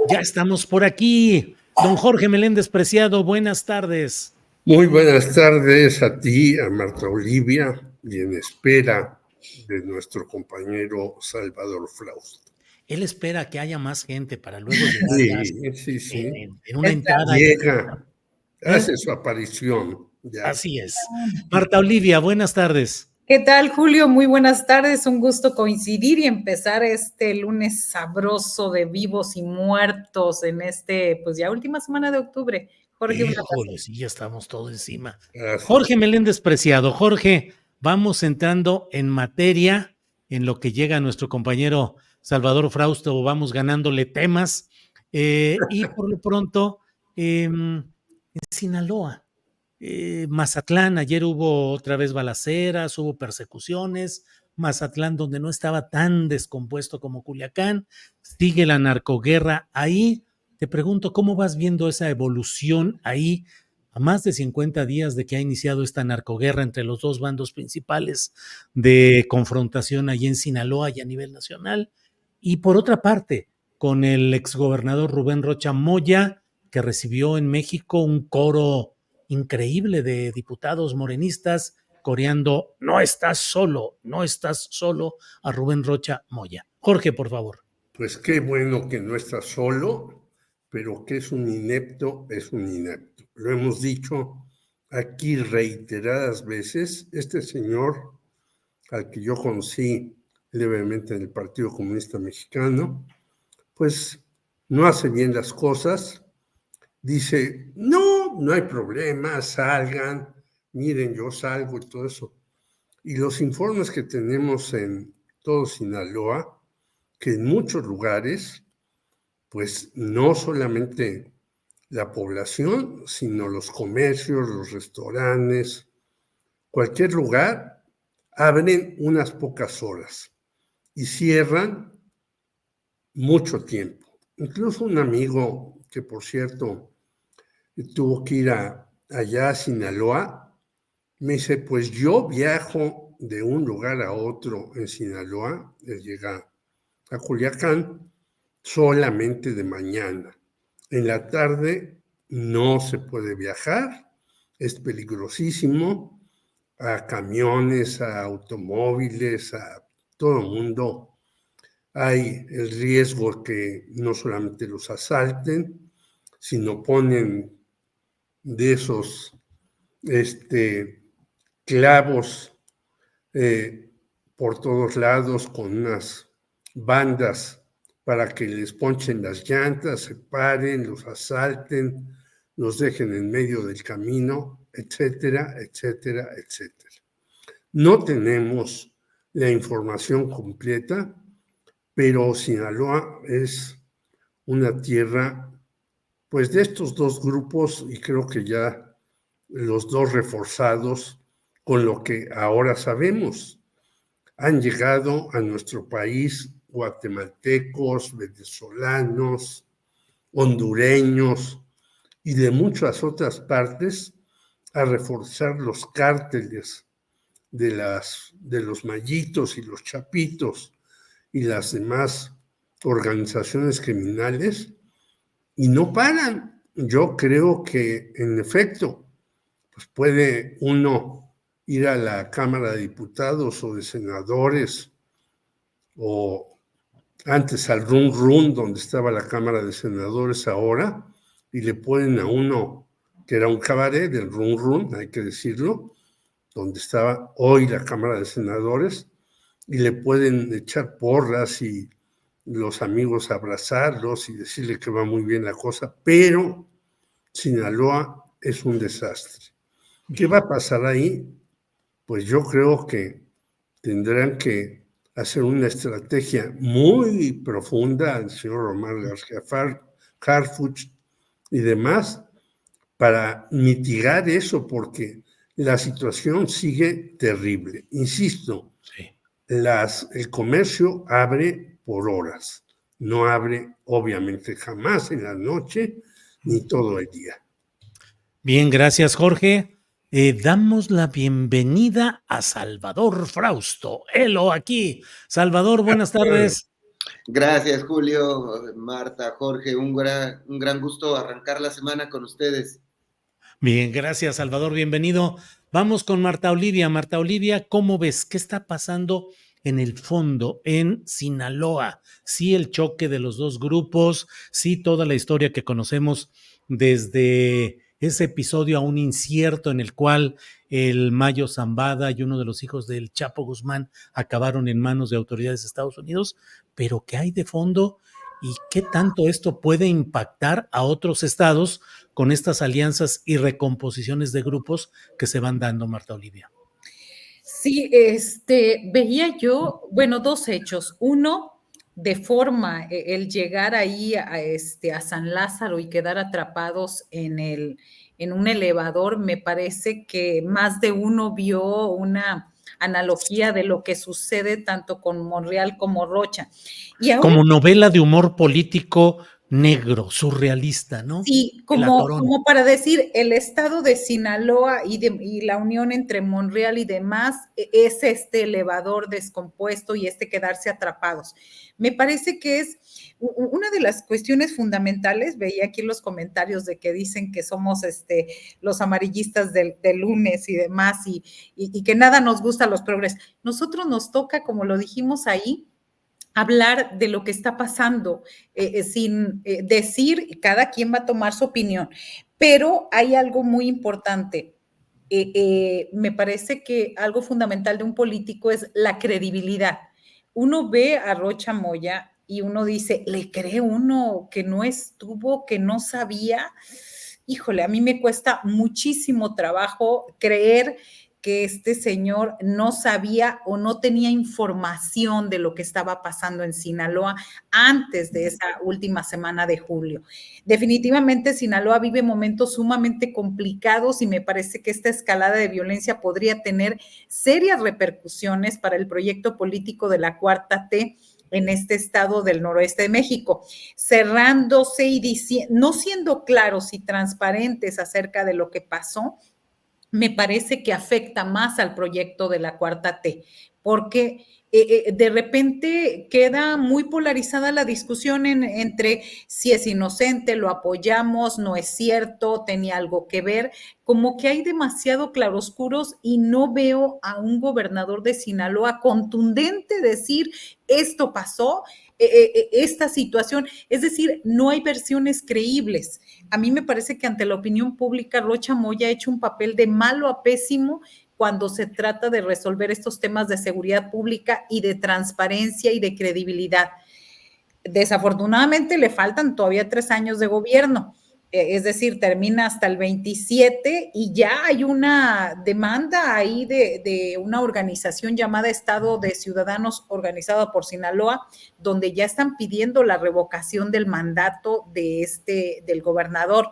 Ya estamos por aquí. Don Jorge Meléndez Preciado, buenas tardes. Muy buenas tardes a ti, a Marta Olivia, y en espera de nuestro compañero Salvador Frausto. Él espera que haya más gente para luego llegar ya Sí. en una entrada. Llega, ¿Eh? hace su aparición ya. Así es. Marta Olivia, buenas tardes. ¿Qué tal, Julio? Muy buenas tardes. Un gusto coincidir y empezar este lunes sabroso de vivos y muertos en pues ya última semana de octubre. Jorge, Híjole, sí, ya estamos todos encima. Gracias. Jorge Meléndez Preciado. Jorge, vamos entrando en materia en lo que llega nuestro compañero Salvador Frausto, vamos ganándole temas. Y por lo pronto, en Sinaloa. Mazatlán, ayer hubo otra vez balaceras, hubo persecuciones. Mazatlán, donde no estaba tan descompuesto como Culiacán, sigue la narcoguerra ahí. Te pregunto, ¿cómo vas viendo esa evolución ahí a más de 50 días de que ha iniciado esta narcoguerra entre los dos bandos principales de confrontación ahí en Sinaloa y a nivel nacional? Y por otra parte, con el exgobernador Rubén Rocha Moya, que recibió en México un coro increíble de diputados morenistas coreando "No estás solo, no estás solo" a Rubén Rocha Moya. Jorge, por favor. Pues qué bueno que no está solo, pero que es un inepto, es un inepto. Lo hemos dicho aquí reiteradas veces. Este señor, al que yo conocí levemente en el Partido Comunista Mexicano, pues no hace bien las cosas. Dice, no hay problema, salgan, miren, yo salgo y todo eso. Y los informes que tenemos en todo Sinaloa, que en muchos lugares, pues no solamente la población, sino los comercios, los restaurantes, cualquier lugar, abren unas pocas horas y cierran mucho tiempo. Incluso un amigo que, por cierto, tuvo que ir allá a Sinaloa, me dice, pues yo viajo de un lugar a otro en Sinaloa, él llega a Culiacán solamente de mañana. En la tarde no se puede viajar, es peligrosísimo, a camiones, a automóviles, a todo el mundo. Hay el riesgo que no solamente los asalten, sino ponen de esos clavos por todos lados con unas bandas para que les ponchen las llantas, se paren, los asalten, los dejen en medio del camino, etcétera, etcétera, etcétera. No tenemos la información completa, pero Sinaloa es una tierra, pues, de estos dos grupos, y creo que ya los dos reforzados con lo que ahora sabemos. Han llegado a nuestro país guatemaltecos, venezolanos, hondureños y de muchas otras partes a reforzar los cárteles de los Mayitos y los Chapitos y las demás organizaciones criminales, y no paran. Yo creo que, en efecto, pues puede uno ir a la Cámara de Diputados o de Senadores, o antes al Run Run, donde estaba la Cámara de Senadores ahora, y le ponen a uno, que era un cabaret del Run Run, hay que decirlo, donde estaba hoy la Cámara de Senadores, y le pueden echar porras y los amigos abrazarlos y decirle que va muy bien la cosa, pero Sinaloa es un desastre. ¿Qué va a pasar ahí? Pues yo creo que tendrán que hacer una estrategia muy profunda al señor Omar García Harfuch y demás para mitigar eso, porque la situación sigue terrible. Insisto, Sí. el comercio abre por horas, no abre obviamente jamás en la noche ni todo el día. Bien, gracias, Jorge. Damos la bienvenida a Salvador Frausto. Helo aquí. Salvador, buenas tardes. Gracias, Julio, Marta, Jorge. Un gran gusto arrancar la semana con ustedes. Bien, gracias, Salvador. Bienvenido. Vamos con Marta Olivia. Marta Olivia, ¿cómo ves? ¿Qué está pasando en el fondo en Sinaloa? Sí, el choque de los dos grupos, sí, toda la historia que conocemos desde ese episodio aún incierto en el cual el Mayo Zambada y uno de los hijos del Chapo Guzmán acabaron en manos de autoridades de Estados Unidos, pero ¿qué hay de fondo y qué tanto esto puede impactar a otros estados con estas alianzas y recomposiciones de grupos que se van dando, Marta Olivia? Sí, veía yo, bueno, dos hechos. Uno, de forma, el llegar ahí a San Lázaro y quedar atrapados en un elevador, me parece que más de uno vio una analogía de lo que sucede tanto con Monreal como Rocha. Y ahora Como novela de humor político negro, surrealista, ¿no? sí, El atorón. como para decir, el estado de Sinaloa y la unión entre Monreal y demás es este elevador descompuesto y quedarse atrapados. Me parece que es una de las cuestiones fundamentales. Veía aquí los comentarios de que dicen que somos los amarillistas del lunes y demás, y que nada nos gusta los progresos. Nosotros nos toca, como lo dijimos ahí, hablar de lo que está pasando sin decir, cada quien va a tomar su opinión, pero hay algo muy importante. Me parece que algo fundamental de un político es la credibilidad. Uno ve a Rocha Moya y uno dice, ¿le cree uno que no estuvo, que no sabía? Híjole, a mí me cuesta muchísimo trabajo creer que este señor no sabía o no tenía información de lo que estaba pasando en Sinaloa antes de esa última semana de julio. Definitivamente Sinaloa vive momentos sumamente complicados y me parece que esta escalada de violencia podría tener serias repercusiones para el proyecto político de la Cuarta T en este estado del noroeste de México, cerrándose y no siendo claros y transparentes acerca de lo que pasó. Me parece que afecta más al proyecto de la Cuarta T, porque de repente queda muy polarizada la discusión entre si es inocente, lo apoyamos, no es cierto, tenía algo que ver, como que hay demasiado claroscuros y no veo a un gobernador de Sinaloa contundente decir esto pasó, esta situación, es decir, no hay versiones creíbles. A mí me parece que ante la opinión pública Rocha Moya ha hecho un papel de malo a pésimo cuando se trata de resolver estos temas de seguridad pública y de transparencia y de credibilidad. Desafortunadamente le faltan todavía 3 años de gobierno, es decir, termina hasta el 27 y ya hay una demanda ahí de una organización llamada Estado de Ciudadanos organizada por Sinaloa, donde ya están pidiendo la revocación del mandato del gobernador.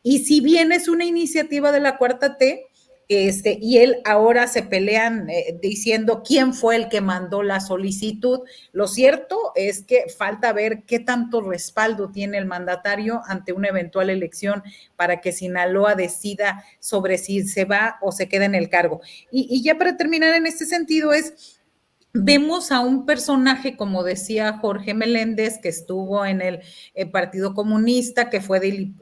Y si bien es una iniciativa de la Cuarta T, y él ahora se pelean diciendo quién fue el que mandó la solicitud. Lo cierto es que falta ver qué tanto respaldo tiene el mandatario ante una eventual elección para que Sinaloa decida sobre si se va o se queda en el cargo. Y ya para terminar en este sentido vemos a un personaje, como decía Jorge Meléndez, que estuvo en el Partido Comunista, que fue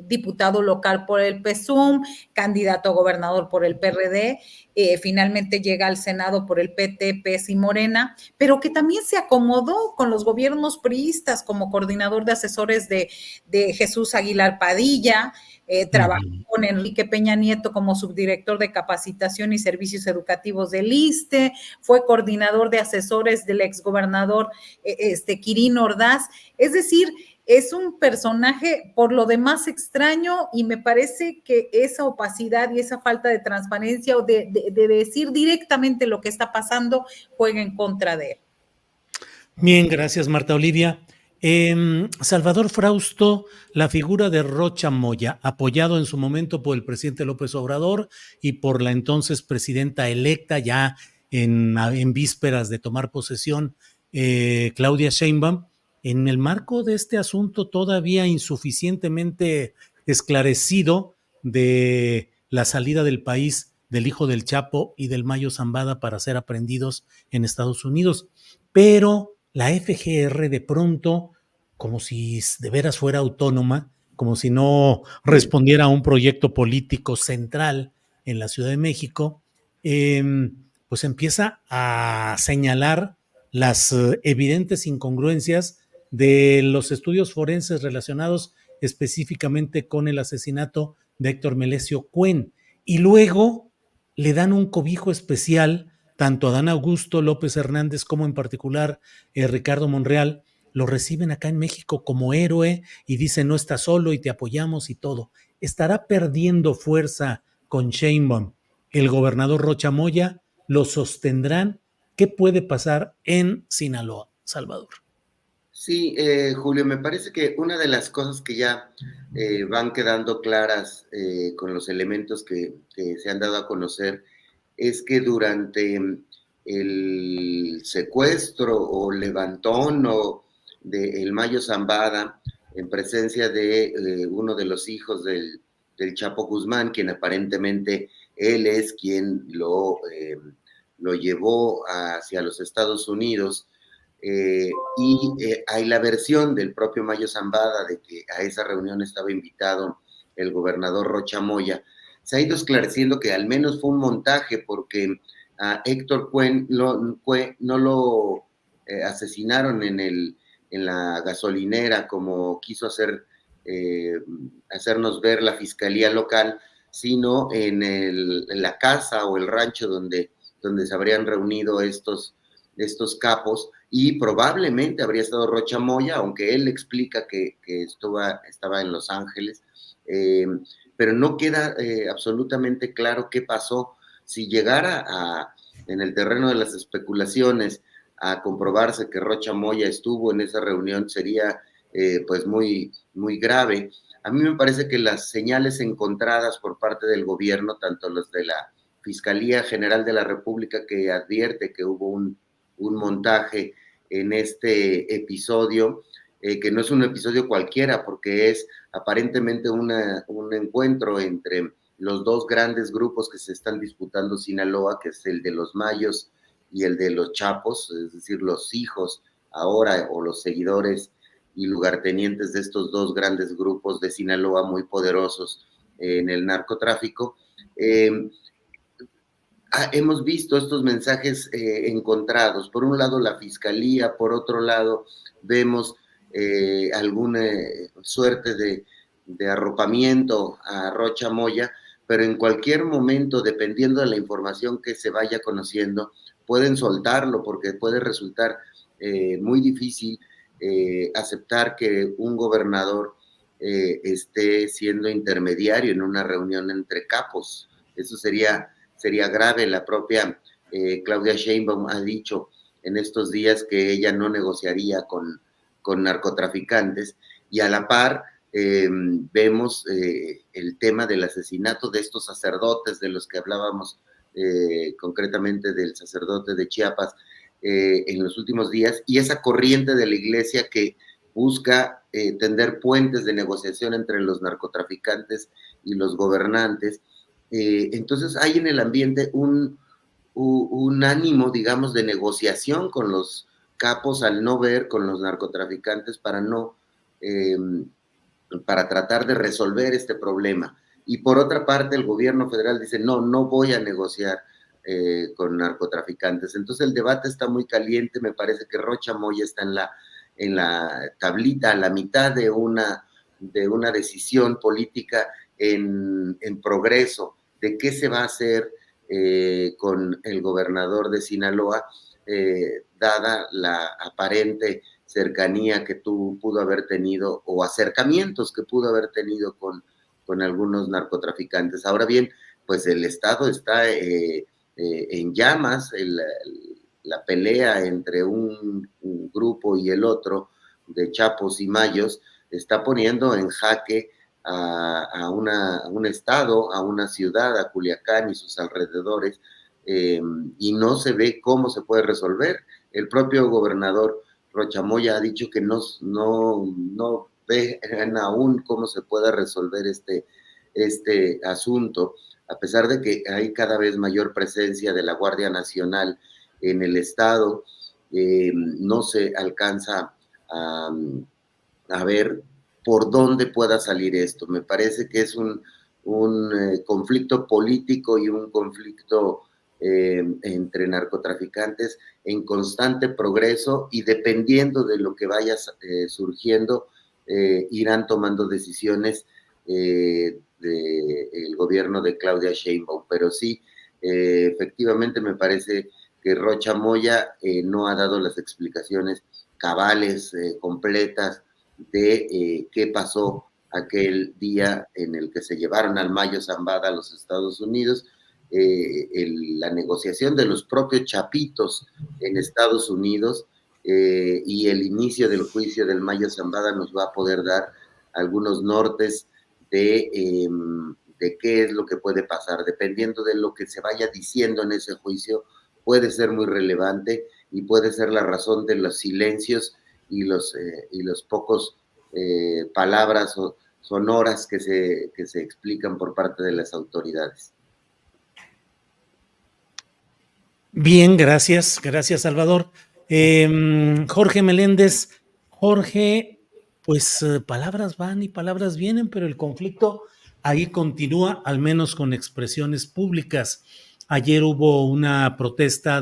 diputado local por el PSUM, candidato a gobernador por el PRD, finalmente llega al Senado por el PT, PES y Morena, pero que también se acomodó con los gobiernos priistas como coordinador de asesores de Jesús Aguilar Padilla, trabajó con Enrique Peña Nieto como subdirector de capacitación y servicios educativos del ISSSTE, fue coordinador de asesores del exgobernador Quirino Ordaz. Es decir, es un personaje por lo demás extraño y me parece que esa opacidad y esa falta de transparencia o de decir directamente lo que está pasando juega en contra de él. Bien, gracias, Marta Olivia. Salvador Frausto, la figura de Rocha Moya, apoyado en su momento por el presidente López Obrador y por la entonces presidenta electa, ya en vísperas de tomar posesión, Claudia Sheinbaum, en el marco de este asunto todavía insuficientemente esclarecido de la salida del país del hijo del Chapo y del Mayo Zambada para ser aprehendidos en Estados Unidos. Pero la FGR de pronto, como si de veras fuera autónoma, como si no respondiera a un proyecto político central en la Ciudad de México, pues empieza a señalar las evidentes incongruencias de los estudios forenses relacionados específicamente con el asesinato de Héctor Melesio Cuen. Y luego le dan un cobijo especial tanto a Dan Augusto López Hernández como en particular Ricardo Monreal, lo reciben acá en México como héroe y dicen no estás solo y te apoyamos y todo. ¿Estará perdiendo fuerza con Sheinbaum el gobernador Rocha Moya? ¿Lo sostendrán? ¿Qué puede pasar en Sinaloa, Salvador? Sí, Julio, me parece que una de las cosas que ya van quedando claras con los elementos que se han dado a conocer es que durante el secuestro o levantón o de el Mayo Zambada, en presencia de uno de los hijos del Chapo Guzmán, quien aparentemente él es quien lo llevó hacia los Estados Unidos, hay la versión del propio Mayo Zambada de que a esa reunión estaba invitado el gobernador Rocha Moya. Se ha ido esclareciendo que al menos fue un montaje porque a Héctor Cuen no lo asesinaron en la gasolinera como quiso hacernos ver la fiscalía local, sino en la casa o el rancho donde se habrían reunido estos capos, y probablemente habría estado Rocha Moya, aunque él explica que estaba en Los Ángeles, pero no queda absolutamente claro qué pasó. Si llegara en el terreno de las especulaciones a comprobarse que Rocha Moya estuvo en esa reunión, sería pues muy, muy grave. A mí me parece que las señales encontradas por parte del gobierno, tanto los de la Fiscalía General de la República, que advierte que hubo un montaje en este episodio, que no es un episodio cualquiera, porque es aparentemente un encuentro entre los dos grandes grupos que se están disputando Sinaloa, que es el de los Mayos y el de los Chapos, es decir, los hijos ahora o los seguidores y lugartenientes de estos dos grandes grupos de Sinaloa muy poderosos en el narcotráfico. Hemos visto estos mensajes encontrados. Por un lado, la fiscalía, por otro lado, vemos alguna suerte de arropamiento a Rocha Moya, pero en cualquier momento, dependiendo de la información que se vaya conociendo, pueden soltarlo porque puede resultar muy difícil aceptar que un gobernador esté siendo intermediario en una reunión entre capos. Eso sería grave. La propia Claudia Sheinbaum ha dicho en estos días que ella no negociaría con narcotraficantes, y a la par vemos el tema del asesinato de estos sacerdotes de los que hablábamos, concretamente del sacerdote de Chiapas en los últimos días, y esa corriente de la iglesia que busca tender puentes de negociación entre los narcotraficantes y los gobernantes. Entonces hay en el ambiente un ánimo, digamos, de negociación con los capos al no ver con los narcotraficantes para tratar de resolver este problema. Y por otra parte, el gobierno federal dice, no voy a negociar con narcotraficantes. Entonces el debate está muy caliente. Me parece que Rocha Moya está en la tablita, a la mitad de una decisión política en progreso de qué se va a hacer con el gobernador de Sinaloa, dada la aparente cercanía que pudo haber tenido, o acercamientos que pudo haber tenido con algunos narcotraficantes. Ahora bien, pues el Estado está en llamas, la pelea entre un grupo y el otro de Chapos y Mayos está poniendo en jaque a un estado, a una ciudad, a Culiacán y sus alrededores, y no se ve cómo se puede resolver. El propio gobernador Rocha Moya ha dicho que no ven aún cómo se pueda resolver este asunto, a pesar de que hay cada vez mayor presencia de la Guardia Nacional en el estado. no se alcanza a ver por dónde pueda salir esto. Me parece que es un conflicto político y un conflicto entre narcotraficantes en constante progreso, y dependiendo de lo que vaya surgiendo, irán tomando decisiones del gobierno de Claudia Sheinbaum. Pero sí, efectivamente me parece que Rocha Moya no ha dado las explicaciones cabales, completas, de qué pasó aquel día en el que se llevaron al Mayo Zambada a los Estados Unidos. La negociación de los propios chapitos en Estados Unidos y el inicio del juicio del Mayo Zambada nos va a poder dar algunos nortes de qué es lo que puede pasar. Dependiendo de lo que se vaya diciendo en ese juicio, puede ser muy relevante y puede ser la razón de los silencios y los pocos palabras sonoras que se explican por parte de las autoridades. Bien, gracias Salvador. Jorge Meléndez. Jorge, pues palabras van y palabras vienen, pero el conflicto ahí continúa, al menos con expresiones públicas. Ayer hubo una protesta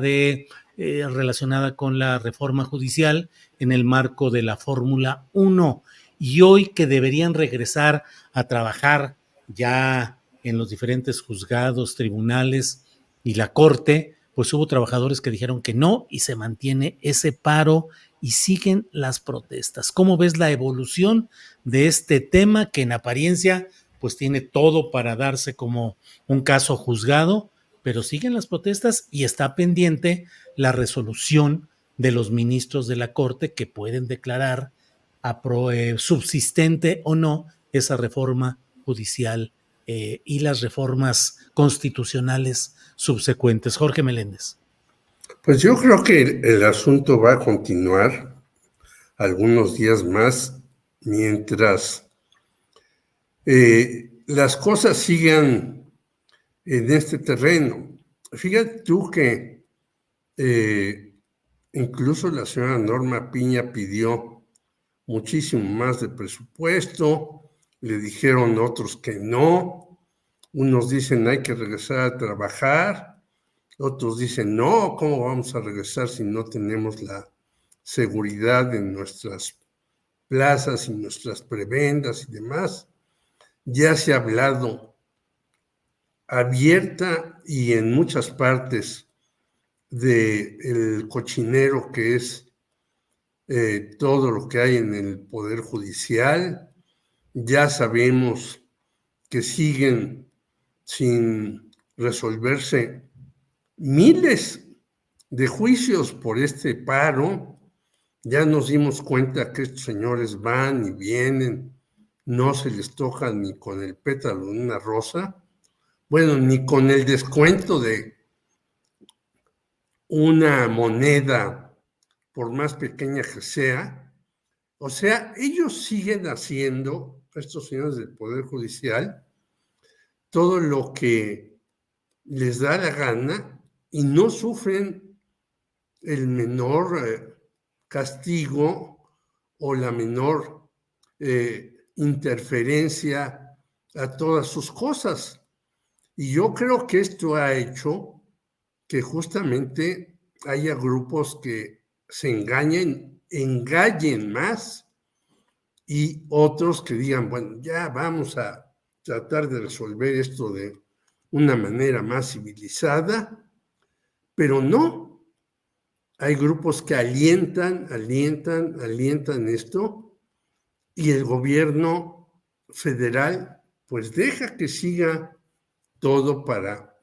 relacionada con la reforma judicial en el marco de la Fórmula 1, y hoy que deberían regresar a trabajar ya en los diferentes juzgados, tribunales y la Corte, pues hubo trabajadores que dijeron que no, y se mantiene ese paro y siguen las protestas. ¿Cómo ves la evolución de este tema que en apariencia pues tiene todo para darse como un caso juzgado, pero siguen las protestas y está pendiente la resolución de los ministros de la Corte que pueden declarar subsistente o no esa reforma judicial y las reformas constitucionales subsecuentes? Jorge Meléndez. Pues yo creo que el asunto va a continuar algunos días más mientras las cosas sigan en este terreno. Fíjate tú que incluso la señora Norma Piña pidió muchísimo más de presupuesto, le dijeron otros que no, unos dicen hay que regresar a trabajar, otros dicen no, ¿cómo vamos a regresar si no tenemos la seguridad en nuestras plazas y nuestras prebendas y demás? Ya se ha hablado abierta y en muchas partes del cochinero que es todo lo que hay en el Poder Judicial. Ya sabemos que siguen sin resolverse miles de juicios por este paro. Ya nos dimos cuenta que estos señores van y vienen, no se les toca ni con el pétalo de una rosa, bueno, ni con el descuento de una moneda, por más pequeña que sea. O sea, ellos siguen haciendo, estos señores del Poder Judicial, todo lo que les da la gana y no sufren el menor castigo o la menor interferencia a todas sus cosas. Y yo creo que esto ha hecho que justamente haya grupos que se engallen más, y otros que digan, bueno, ya vamos a tratar de resolver esto de una manera más civilizada, pero no. Hay grupos que alientan esto, y el gobierno federal pues deja que siga todo para,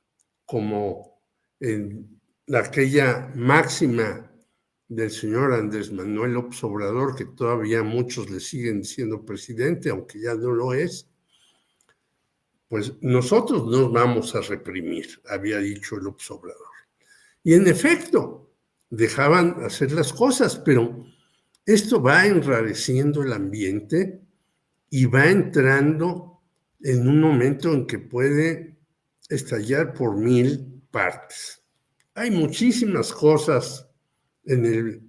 como en aquella máxima del señor Andrés Manuel López Obrador, que todavía muchos le siguen diciendo presidente, aunque ya no lo es, pues nosotros nos vamos a reprimir, había dicho López Obrador. Y en efecto, dejaban hacer las cosas, pero esto va enrareciendo el ambiente y va entrando en un momento en que puede estallar por 1000 partes. Hay muchísimas cosas en el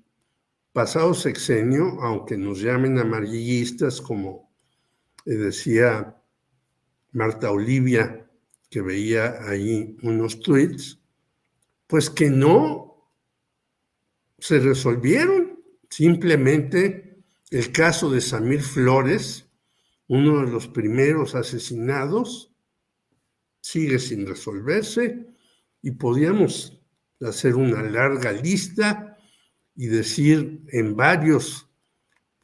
pasado sexenio, aunque nos llamen amarillistas, como decía Marta Olivia, que veía ahí unos tweets, pues que no se resolvieron. Simplemente el caso de Samir Flores, uno de los primeros asesinados, sigue sin resolverse y podíamos hacer una larga lista y decir en varios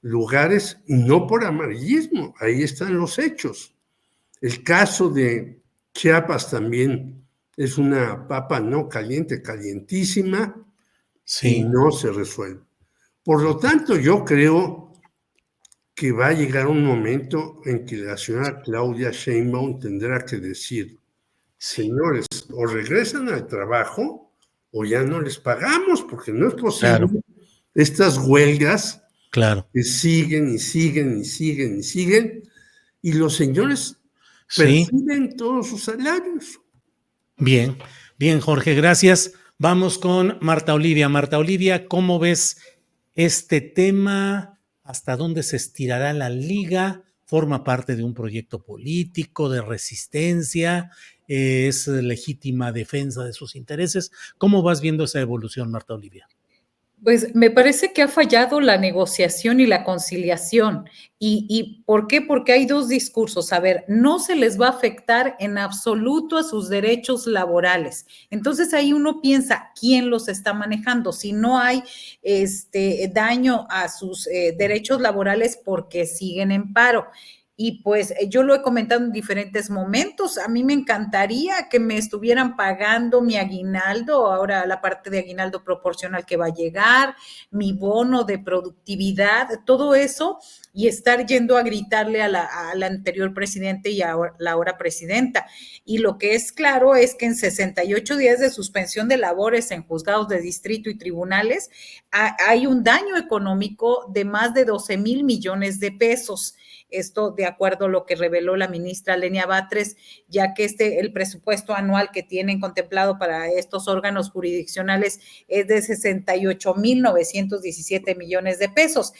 lugares, y no por amarillismo, ahí están los hechos. El caso de Chiapas también es una papa no caliente, calientísima, Sí. y no se resuelve. Por lo tanto, yo creo que va a llegar un momento en que la señora Claudia Sheinbaum tendrá que decir, señores, o regresan al trabajo o ya no les pagamos, porque no es posible estas huelgas que siguen y siguen y siguen y siguen, y los señores perciben todos sus salarios. Bien, bien, Jorge, gracias. Vamos con Marta Olivia. Marta Olivia, ¿cómo ves este tema? ¿Hasta dónde se estirará la liga? ¿Forma parte de un proyecto político, de resistencia? ¿Es legítima defensa de sus intereses? ¿Cómo vas viendo esa evolución, Marta Olivia? Pues me parece que ha fallado la negociación y la conciliación. ¿Y por qué? Porque hay dos discursos. A ver, no se les va a afectar en absoluto a sus derechos laborales. Entonces ahí uno piensa, ¿quién los está manejando? Si no hay daño a sus derechos laborales porque siguen en paro. Y pues yo lo he comentado en diferentes momentos. A mí me encantaría que me estuvieran pagando mi aguinaldo, ahora la parte de aguinaldo proporcional que va a llegar, mi bono de productividad, todo eso, y estar yendo a gritarle a la anterior presidente y a la ahora presidenta. Y lo que es claro es que en 68 días de suspensión de labores en juzgados de distrito y tribunales hay un daño económico de más de 12 mil millones de pesos. Esto de acuerdo a lo que reveló la ministra Lenia Batres, ya que el presupuesto anual que tienen contemplado para estos órganos jurisdiccionales es de 68,917 millones de pesos.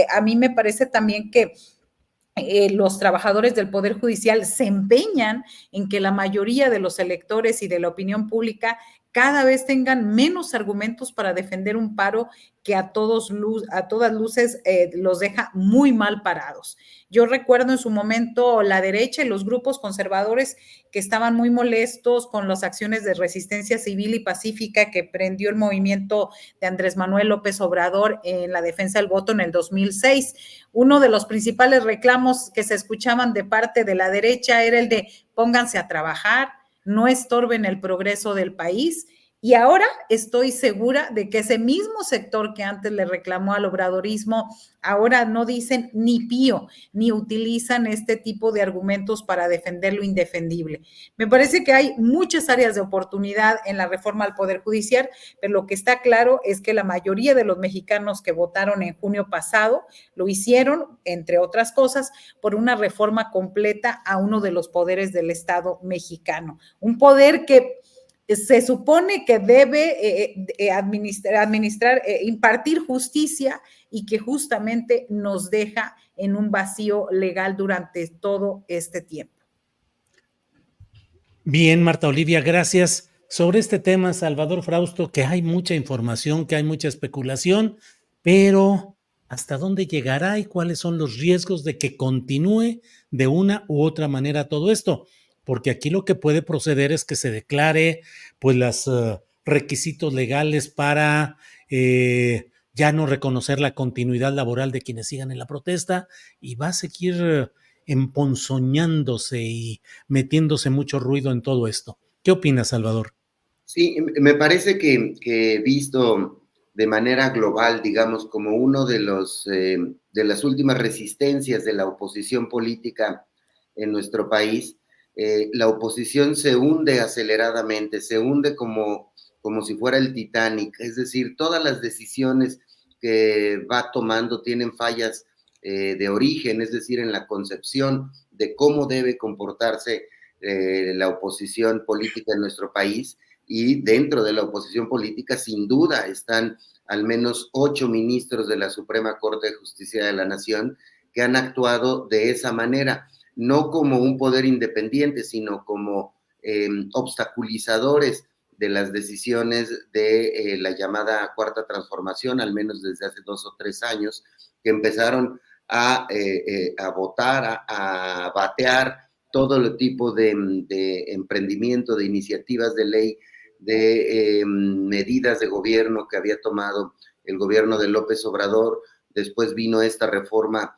A mí me parece también que los trabajadores del Poder Judicial se empeñan en que la mayoría de los electores y de la opinión pública cada vez tengan menos argumentos para defender un paro que a todas luces los deja muy mal parados. Yo recuerdo en su momento la derecha y los grupos conservadores que estaban muy molestos con las acciones de resistencia civil y pacífica que prendió el movimiento de Andrés Manuel López Obrador en la defensa del voto en el 2006. Uno de los principales reclamos que se escuchaban de parte de la derecha era el de pónganse a trabajar, no estorben el progreso del país. Y ahora estoy segura de que ese mismo sector que antes le reclamó al obradorismo, ahora no dicen ni pío, ni utilizan este tipo de argumentos para defender lo indefendible. Me parece que hay muchas áreas de oportunidad en la reforma al Poder Judicial, pero lo que está claro es que la mayoría de los mexicanos que votaron en junio pasado lo hicieron, entre otras cosas, por una reforma completa a uno de los poderes del Estado mexicano. Un poder que se supone que debe impartir justicia y que justamente nos deja en un vacío legal durante todo este tiempo. Bien, Marta Olivia, gracias. Sobre este tema, Salvador Frausto, que hay mucha información, que hay mucha especulación, pero ¿hasta dónde llegará y cuáles son los riesgos de que continúe de una u otra manera todo esto? Porque aquí lo que puede proceder es que se declare pues los requisitos legales para ya no reconocer la continuidad laboral de quienes sigan en la protesta y va a seguir emponzoñándose y metiéndose mucho ruido en todo esto. ¿Qué opinas, Salvador? Sí, me parece que visto de manera global, digamos, como uno de las últimas resistencias de la oposición política en nuestro país, la oposición se hunde aceleradamente, se hunde como si fuera el Titanic, es decir, todas las decisiones que va tomando tienen fallas de origen, es decir, en la concepción de cómo debe comportarse la oposición política en nuestro país, y dentro de la oposición política sin duda están al menos 8 ministros de la Suprema Corte de Justicia de la Nación que han actuado de esa manera, no como un poder independiente, sino como obstaculizadores de las decisiones de la llamada Cuarta Transformación, al menos desde hace 2 o 3 años, que empezaron a votar, a batear todo el tipo de emprendimiento, de iniciativas de ley, de medidas de gobierno que había tomado el gobierno de López Obrador. Después vino esta reforma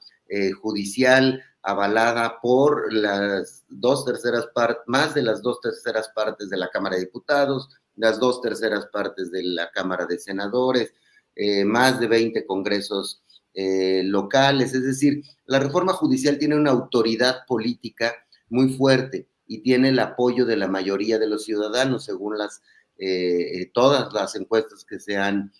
judicial avalada por las 2/3 partes, más de las 2/3 partes de la Cámara de Diputados, las 2/3 partes de la Cámara de Senadores, más de 20 congresos locales. Es decir, la reforma judicial tiene una autoridad política muy fuerte y tiene el apoyo de la mayoría de los ciudadanos, según todas las encuestas que se han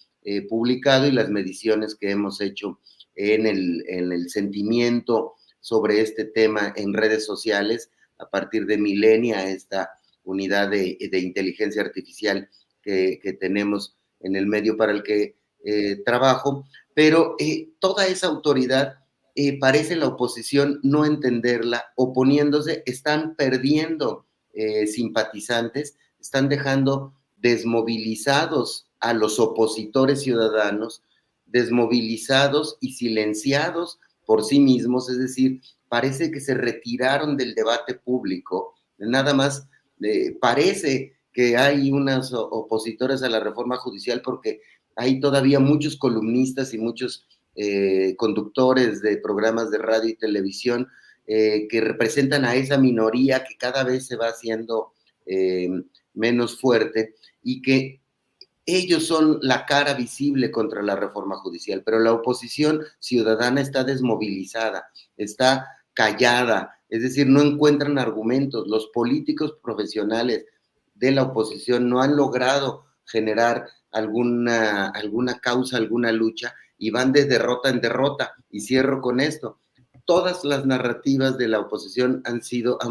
publicado y las mediciones que hemos hecho en el sentimiento sobre este tema en redes sociales a partir de Milenia, esta unidad de inteligencia artificial que tenemos en el medio para el que trabajo, pero toda esa autoridad parece la oposición no entenderla, oponiéndose, están perdiendo simpatizantes, están dejando desmovilizados a los opositores ciudadanos, desmovilizados y silenciados por sí mismos, es decir, parece que se retiraron del debate público, nada más parece que hay unas opositores a la reforma judicial porque hay todavía muchos columnistas y muchos conductores de programas de radio y televisión que representan a esa minoría que cada vez se va haciendo menos fuerte y que ellos son la cara visible contra la reforma judicial, pero la oposición ciudadana está desmovilizada, está callada, es decir, no encuentran argumentos. Los políticos profesionales de la oposición no han logrado generar alguna causa, alguna lucha, y van de derrota en derrota. Y cierro con esto. Todas las narrativas de la oposición han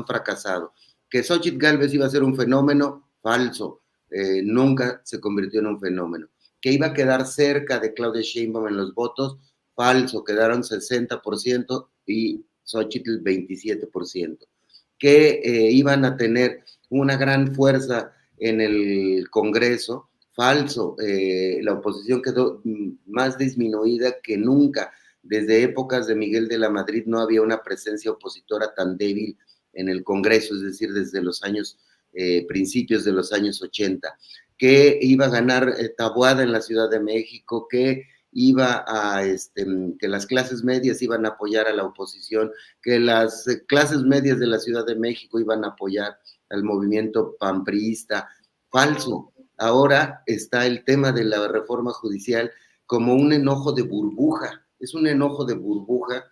fracasado. Que Xóchitl Gálvez iba a ser un fenómeno, falso. Nunca se convirtió en un fenómeno. Que iba a quedar cerca de Claudia Sheinbaum en los votos, falso. Quedaron 60% y Xóchitl 27%. Que iban a tener una gran fuerza en el Congreso, falso. La oposición quedó más disminuida que nunca. Desde épocas de Miguel de la Madrid no había una presencia opositora tan débil en el Congreso, es decir, desde los años, principios de los años 80, que iba a ganar Taboada en la Ciudad de México, que que las clases medias iban a apoyar a la oposición, que las clases medias de la Ciudad de México iban a apoyar al movimiento panpriista. Falso. Ahora está el tema de la reforma judicial como un enojo de burbuja. Es un enojo de burbuja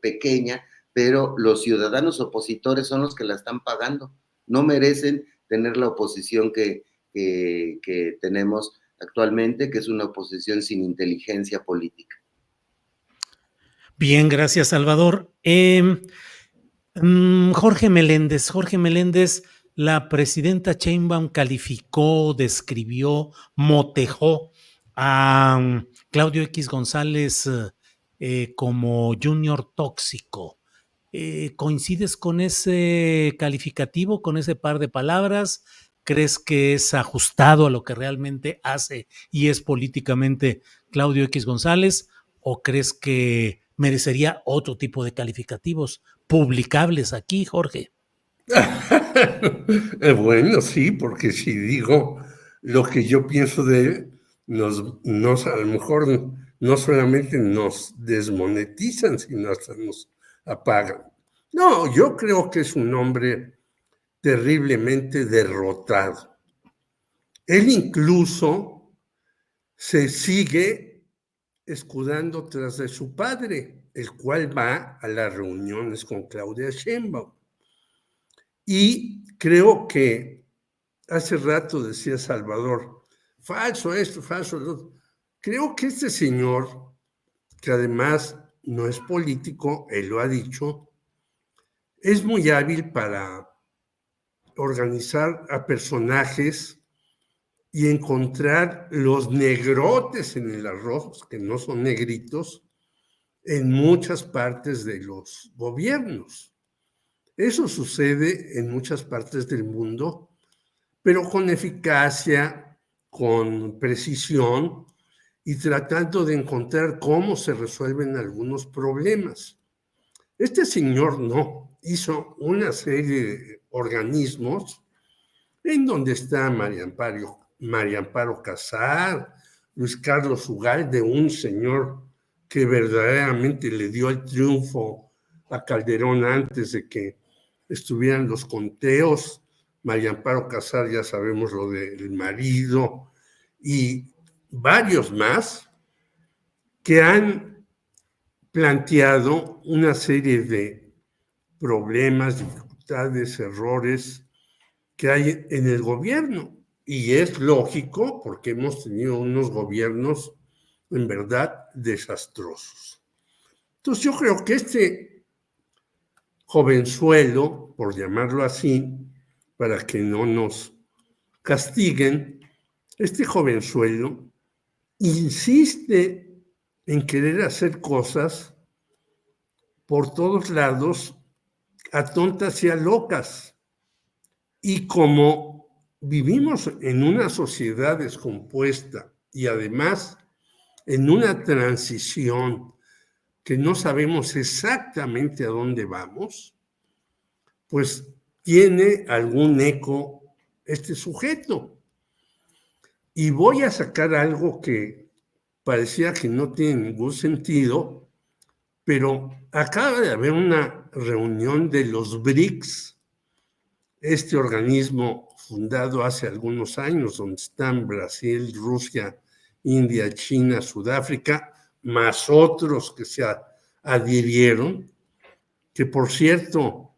pequeña, pero los ciudadanos opositores son los que la están pagando. No merecen tener la oposición que tenemos actualmente, que es una oposición sin inteligencia política. Bien, gracias, Salvador. Jorge Meléndez, la presidenta Sheinbaum calificó, describió, motejó a Claudio X González como junior tóxico. ¿Coincides con ese calificativo, con ese par de palabras? ¿Crees que es ajustado a lo que realmente hace y es políticamente Claudio X González? ¿O crees que merecería otro tipo de calificativos publicables aquí, Jorge? Bueno, sí, porque si digo lo que yo pienso de él, a lo mejor no solamente nos desmonetizan, sino hasta nos apagan. No, yo creo que es un hombre terriblemente derrotado. Él incluso se sigue escudando tras de su padre, el cual va a las reuniones con Claudia Sheinbaum. Y creo que hace rato decía Salvador, falso esto, falso lo otro. Creo que este señor, que además no es político, él lo ha dicho, es muy hábil para organizar a personajes y encontrar los negrotes en el arroz, que no son negritos, en muchas partes de los gobiernos. Eso sucede en muchas partes del mundo, pero con eficacia, con precisión y tratando de encontrar cómo se resuelven algunos problemas. Este señor no, hizo una serie de organismos en donde está María Amparo Casar, Luis Carlos Ugalde, un señor que verdaderamente le dio el triunfo a Calderón antes de que estuvieran los conteos. María Amparo Casar, ya sabemos lo del marido, y varios más que han planteado una serie de problemas, dificultades, errores que hay en el gobierno. Y es lógico porque hemos tenido unos gobiernos en verdad desastrosos. Entonces yo creo que este jovenzuelo, por llamarlo así, para que no nos castiguen, este jovenzuelo insiste en querer hacer cosas por todos lados a tontas y a locas. Y como vivimos en una sociedad descompuesta y además en una transición que no sabemos exactamente a dónde vamos, pues tiene algún eco este sujeto. Y voy a sacar algo que parecía que no tiene ningún sentido, pero acaba de haber una reunión de los BRICS, este organismo fundado hace algunos años, donde están Brasil, Rusia, India, China, Sudáfrica, más otros que se adhirieron, que por cierto,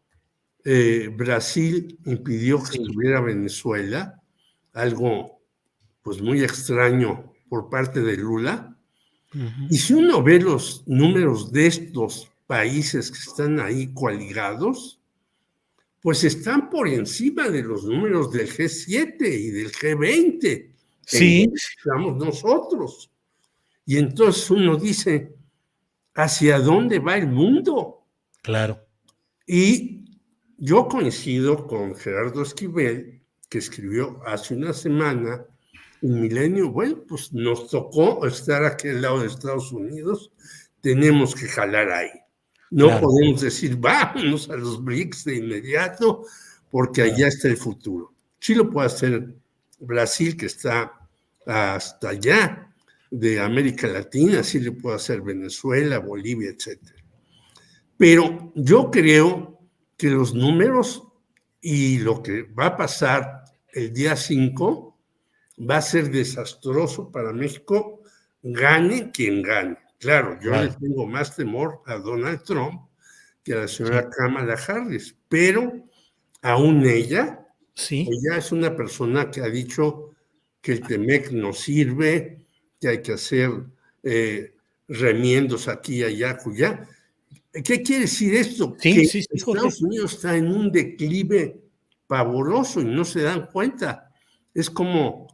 Brasil impidió que estuviera Venezuela, algo pues muy extraño por parte de Lula. Y si uno ve los números de estos países que están ahí coaligados, pues están por encima de los números del G7 y del G20. Sí. Estamos nosotros. Y entonces uno dice, ¿hacia dónde va el mundo? Claro. Y yo coincido con Gerardo Esquivel, que escribió hace una semana, un milenio, bueno, pues nos tocó estar aquí al lado de Estados Unidos, tenemos que jalar ahí. No podemos decir, vámonos a los BRICS de inmediato, porque allá está el futuro. Sí lo puede hacer Brasil, que está hasta allá de América Latina, sí lo puede hacer Venezuela, Bolivia, etc. Pero yo creo que los números y lo que va a pasar el día 5 va a ser desastroso para México, gane quien gane. Claro, yo le tengo más temor a Donald Trump que a la señora Kamala Harris, pero aún ella es una persona que ha dicho que el TEMEC no sirve, que hay que hacer remiendos aquí, allá, allá. ¿Qué quiere decir esto? Que Estados Unidos está en un declive pavoroso y no se dan cuenta. Es como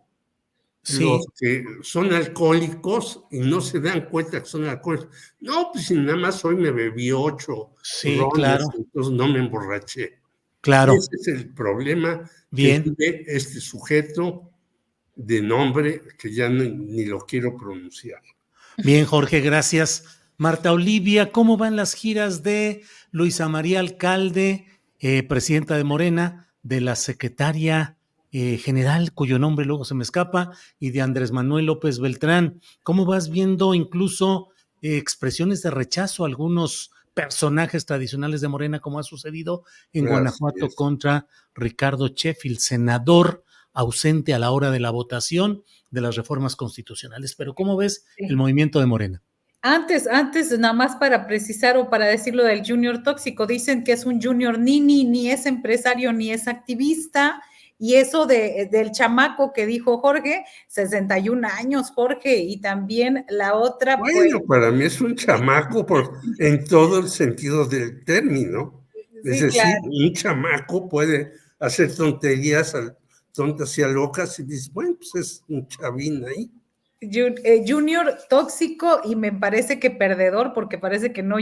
los que son alcohólicos y no se dan cuenta que son alcohólicos. No, pues si nada más hoy me bebí 8 rones, entonces no me emborraché. Claro. Ese es el problema que vive este sujeto de nombre que ya ni lo quiero pronunciar. Bien, Jorge, gracias. Marta Olivia, ¿cómo van las giras de Luisa María Alcalde, presidenta de Morena, de la secretaria general, cuyo nombre luego se me escapa, y de Andrés Manuel López Beltrán? ¿Cómo vas viendo incluso expresiones de rechazo a algunos personajes tradicionales de Morena, como ha sucedido en Guanajuato contra Ricardo Sheffield, senador ausente a la hora de la votación de las reformas constitucionales? Pero ¿cómo ves el movimiento de Morena? Antes, nada más para precisar o para decirlo del junior tóxico, dicen que es un junior ni es empresario ni es activista. Y eso del chamaco que dijo Jorge, 61 años, Jorge, y también la otra... Bueno, para mí es un chamaco en todo el sentido del término. Es decir, un chamaco puede hacer tonterías tontas y a locas, y dices, bueno, pues es un chavín ahí. Junior tóxico y me parece que perdedor, porque parece que no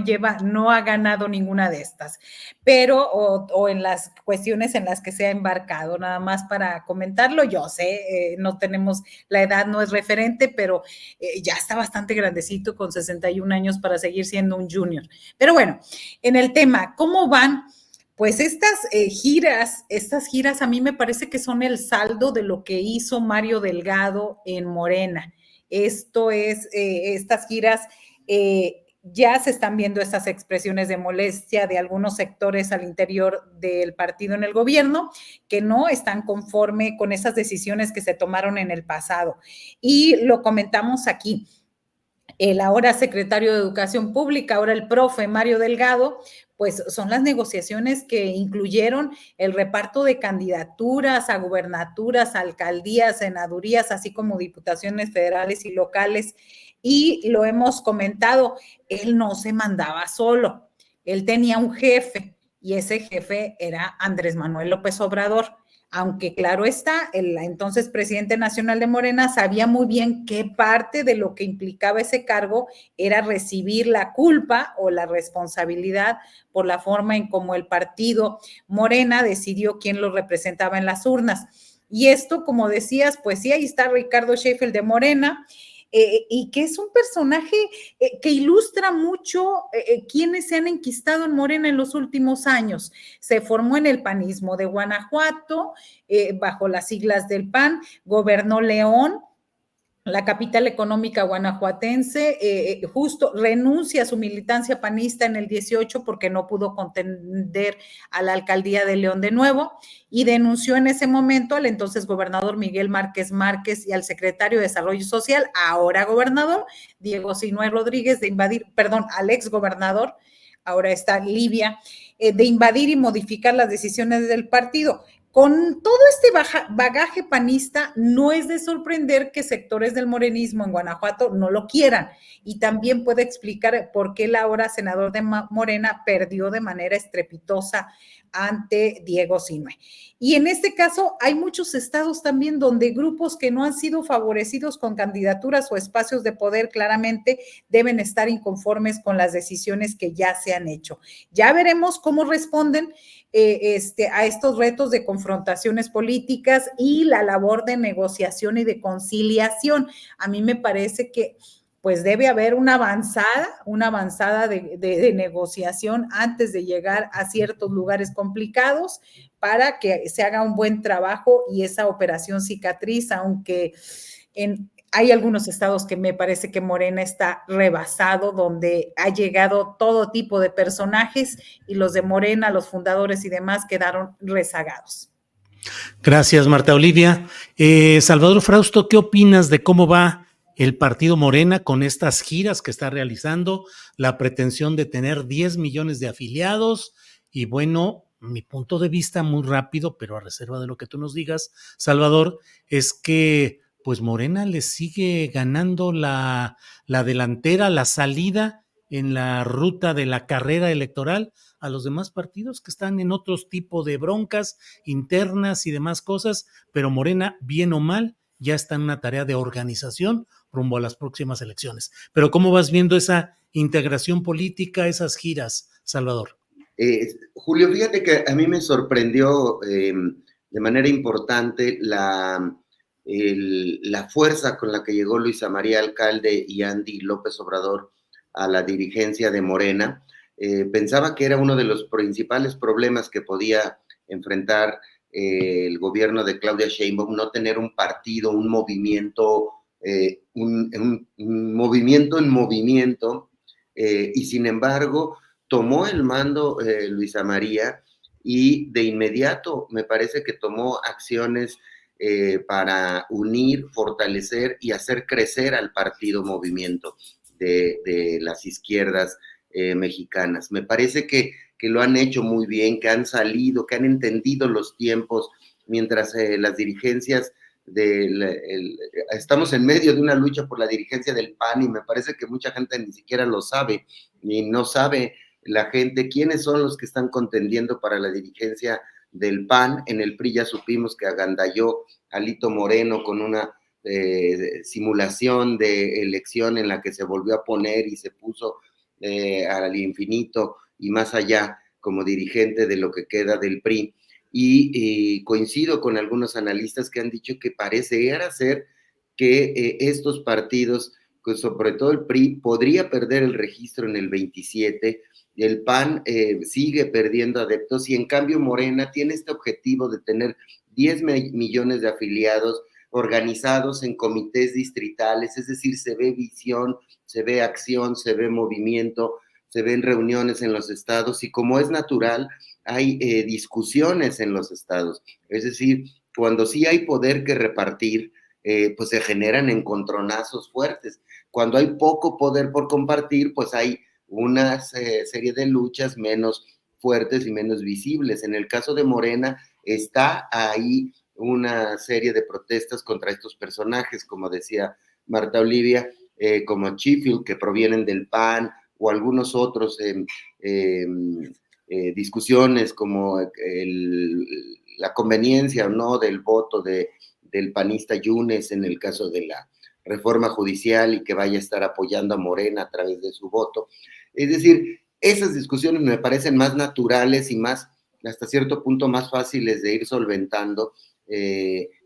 ha ganado ninguna de estas, pero o en las cuestiones en las que se ha embarcado, nada más para comentarlo. Yo sé, no tenemos, la edad no es referente, pero ya está bastante grandecito con 61 años para seguir siendo un junior. Pero bueno, en el tema, ¿cómo van? Pues estas giras a mí me parece que son el saldo de lo que hizo Mario Delgado en Morena. Esto es, estas giras, ya se están viendo estas expresiones de molestia de algunos sectores al interior del partido en el gobierno, que no están conforme con esas decisiones que se tomaron en el pasado. Y lo comentamos aquí. El ahora secretario de Educación Pública, ahora el profe Mario Delgado, pues son las negociaciones que incluyeron el reparto de candidaturas a gubernaturas, alcaldías, senadurías, así como diputaciones federales y locales. Y lo hemos comentado, él no se mandaba solo, él tenía un jefe y ese jefe era Andrés Manuel López Obrador. Aunque claro está, el entonces presidente nacional de Morena sabía muy bien qué parte de lo que implicaba ese cargo era recibir la culpa o la responsabilidad por la forma en cómo el partido Morena decidió quién lo representaba en las urnas. Y esto, como decías, pues sí, ahí está Ricardo Sheffield de Morena, y que es un personaje que ilustra mucho quienes se han enquistado en Morena en los últimos años. Se formó en el panismo de Guanajuato, bajo las siglas del PAN, gobernó León, la capital económica guanajuatense, justo renuncia a su militancia panista en el 18 porque no pudo contender a la alcaldía de León de nuevo y denunció en ese momento al entonces gobernador Miguel Márquez Márquez y al secretario de Desarrollo Social, ahora gobernador, Diego Sinue Rodríguez, al ex gobernador, ahora está Livia, de invadir y modificar las decisiones del partido. Con todo este bagaje panista, no es de sorprender que sectores del morenismo en Guanajuato no lo quieran, y también puede explicar por qué el ahora senador de Morena perdió de manera estrepitosa ante Diego Sinue. Y en este caso hay muchos estados también donde grupos que no han sido favorecidos con candidaturas o espacios de poder claramente deben estar inconformes con las decisiones que ya se han hecho. Ya veremos cómo responden a estos retos de confrontaciones políticas y la labor de negociación y de conciliación. A mí me parece que pues debe haber una avanzada de negociación antes de llegar a ciertos lugares complicados para que se haga un buen trabajo y esa operación cicatriz, aunque hay algunos estados que me parece que Morena está rebasado, donde ha llegado todo tipo de personajes y los de Morena, los fundadores y demás quedaron rezagados. Gracias, Marta Olivia. Salvador Frausto, ¿qué opinas de cómo va el partido Morena con estas giras que está realizando, la pretensión de tener 10 millones de afiliados? Y bueno, mi punto de vista muy rápido, pero a reserva de lo que tú nos digas, Salvador, es que pues Morena le sigue ganando la delantera, la salida en la ruta de la carrera electoral a los demás partidos que están en otros tipos de broncas internas y demás cosas, pero Morena, bien o mal, ya está en una tarea de organización rumbo a las próximas elecciones. Pero ¿cómo vas viendo esa integración política, esas giras, Salvador? Julio, fíjate que a mí me sorprendió de manera importante la fuerza con la que llegó Luisa María Alcalde y Andy López Obrador a la dirigencia de Morena. Pensaba que era uno de los principales problemas que podía enfrentar el gobierno de Claudia Sheinbaum, no tener un partido, un movimiento, un movimiento en movimiento, y sin embargo tomó el mando Luisa María y de inmediato me parece que tomó acciones para unir, fortalecer y hacer crecer al partido movimiento de las izquierdas mexicanas. Me parece que lo han hecho muy bien, que han salido, que han entendido los tiempos, mientras las dirigencias estamos en medio de una lucha por la dirigencia del PAN y me parece que mucha gente ni siquiera lo sabe, ni no sabe la gente quiénes son los que están contendiendo para la dirigencia del PAN. En el PRI ya supimos que agandalló a Lito Moreno con una simulación de elección en la que se volvió a poner y se puso al infinito y más allá como dirigente de lo que queda del PRI. Y coincido con algunos analistas que han dicho que parece ser que estos partidos, pues sobre todo el PRI, podría perder el registro en el 27, el PAN sigue perdiendo adeptos y en cambio Morena tiene este objetivo de tener 10 millones de afiliados organizados en comités distritales, es decir, se ve visión, se ve acción, se ve movimiento, se ven reuniones en los estados y como es natural, hay discusiones en los estados, es decir, cuando sí hay poder que repartir, pues se generan encontronazos fuertes. Cuando hay poco poder por compartir, pues hay una serie de luchas menos fuertes y menos visibles. En el caso de Morena, está ahí una serie de protestas contra estos personajes, como decía Marta Olivia, como Sheffield, que provienen del PAN, o algunos otros discusiones como la conveniencia o no del voto del panista Yunes en el caso de la reforma judicial y que vaya a estar apoyando a Morena a través de su voto. Es decir, esas discusiones me parecen más naturales y más, hasta cierto punto, más fáciles de ir solventando,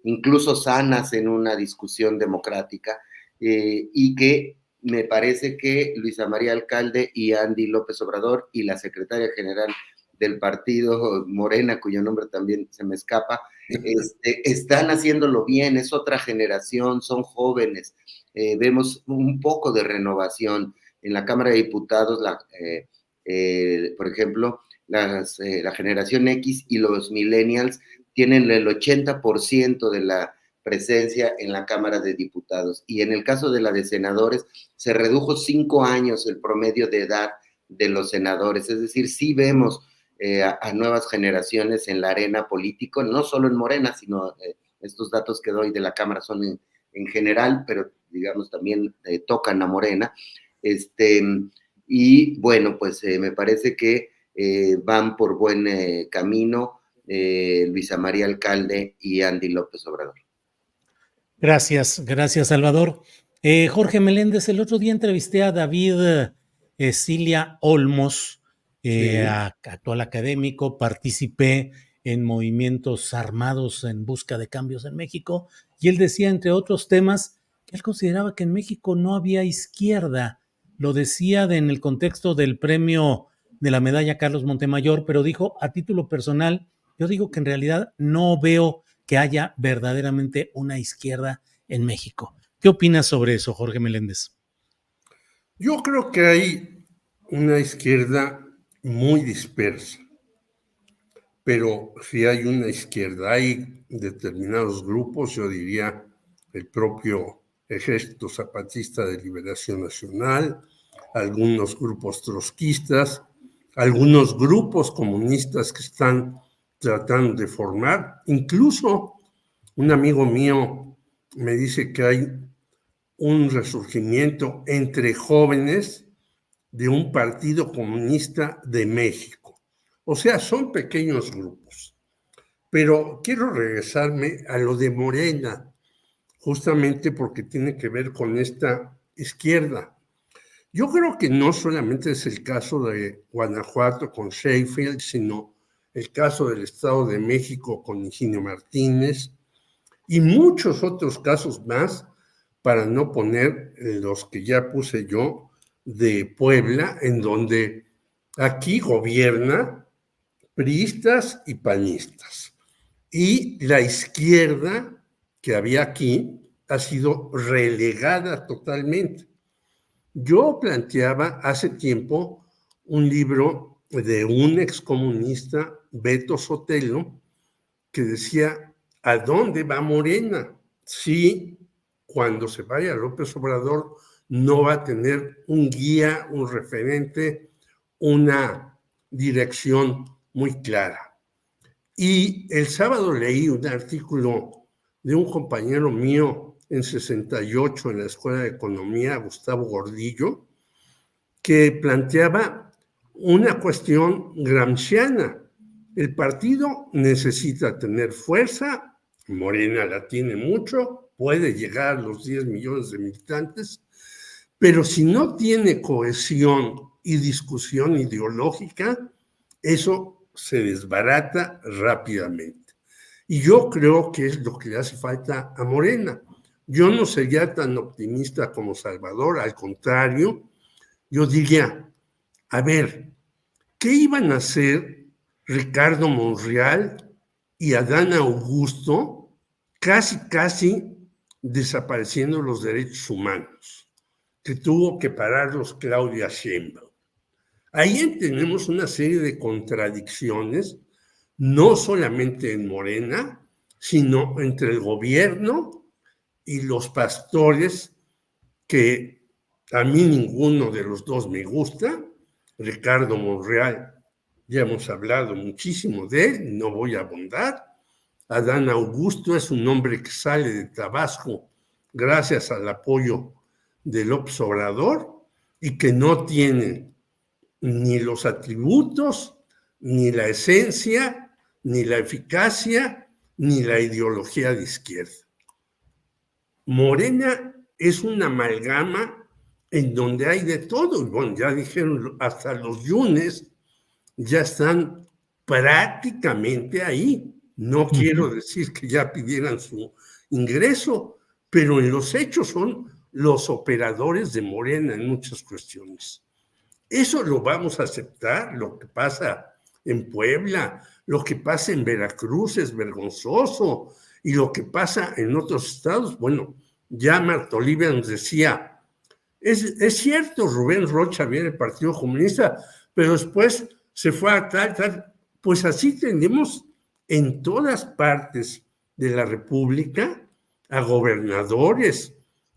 incluso sanas en una discusión democrática, y que me parece que Luisa María Alcalde y Andy López Obrador y la secretaria general del partido Morena, cuyo nombre también se me escapa, están haciéndolo bien, es otra generación, son jóvenes, vemos un poco de renovación en la Cámara de Diputados, por ejemplo, la generación X y los millennials tienen el 80% de la presencia en la Cámara de Diputados. Y en el caso de la de senadores, se redujo 5 años el promedio de edad de los senadores. Es decir, sí vemos a nuevas generaciones en la arena política, no solo en Morena, sino estos datos que doy de la Cámara son en general, pero digamos también tocan a Morena. Y bueno, pues me parece que van por buen camino Luisa María Alcalde y Andy López Obrador. Gracias, Salvador. Jorge Meléndez, el otro día entrevisté a David Cilia Olmos, actual académico, participé en movimientos armados en busca de cambios en México, y él decía, entre otros temas, que él consideraba que en México no había izquierda. Lo decía en el contexto del premio de la medalla Carlos Montemayor, pero dijo, a título personal, yo digo que en realidad no veo que haya verdaderamente una izquierda en México. ¿Qué opinas sobre eso, Jorge Meléndez? Yo creo que hay una izquierda muy dispersa, pero si hay una izquierda, hay determinados grupos, yo diría el propio Ejército Zapatista de Liberación Nacional, algunos grupos trotskistas, algunos grupos comunistas que están tratando de formar. Incluso un amigo mío me dice que hay un resurgimiento entre jóvenes de un partido comunista de México. O sea, son pequeños grupos. Pero quiero regresarme a lo de Morena, justamente porque tiene que ver con esta izquierda. Yo creo que no solamente es el caso de Guanajuato con Sheffield, sino el caso del Estado de México con Higinio Martínez y muchos otros casos más, para no poner los que ya puse yo de Puebla, en donde aquí gobierna priistas y panistas. Y la izquierda que había aquí ha sido relegada totalmente. Yo planteaba hace tiempo un libro de un excomunista, Beto Sotelo, que decía, ¿a dónde va Morena? Si cuando se vaya López Obrador no va a tener un guía, un referente, una dirección muy clara. Y el sábado leí un artículo de un compañero mío en 68 en la Escuela de Economía, Gustavo Gordillo, que planteaba una cuestión gramsciana, El partido necesita tener fuerza, Morena la tiene mucho, puede llegar a los 10 millones de militantes, pero si no tiene cohesión y discusión ideológica, eso se desbarata rápidamente. Y yo creo que es lo que le hace falta a Morena. Yo no sería tan optimista como Salvador, al contrario, yo diría, a ver, ¿qué iban a hacer Ricardo Monreal y Adán Augusto casi desapareciendo los derechos humanos, que tuvo que pararlos Claudia Sheinbaum? Ahí tenemos una serie de contradicciones, no solamente en Morena, sino entre el gobierno y los pastores, que a mí ninguno de los dos me gusta. Ricardo Monreal, ya hemos hablado muchísimo de él, no voy a abundar. Adán Augusto es un hombre que sale de Tabasco gracias al apoyo de López Obrador y que no tiene ni los atributos, ni la esencia, ni la eficacia, ni la ideología de izquierda. Morena es una amalgama en donde hay de todo. Bueno, ya dijeron, hasta los yunes ya están prácticamente ahí. No quiero decir que ya pidieran su ingreso, pero en los hechos son los operadores de Morena en muchas cuestiones. Eso lo vamos a aceptar. Lo que pasa en Puebla, lo que pasa en Veracruz es vergonzoso, y lo que pasa en otros estados, bueno, ya Marta Olivia nos decía, es cierto, Rubén Rocha viene del Partido Comunista, pero después se fue a tal, pues así tenemos en todas partes de la República a gobernadores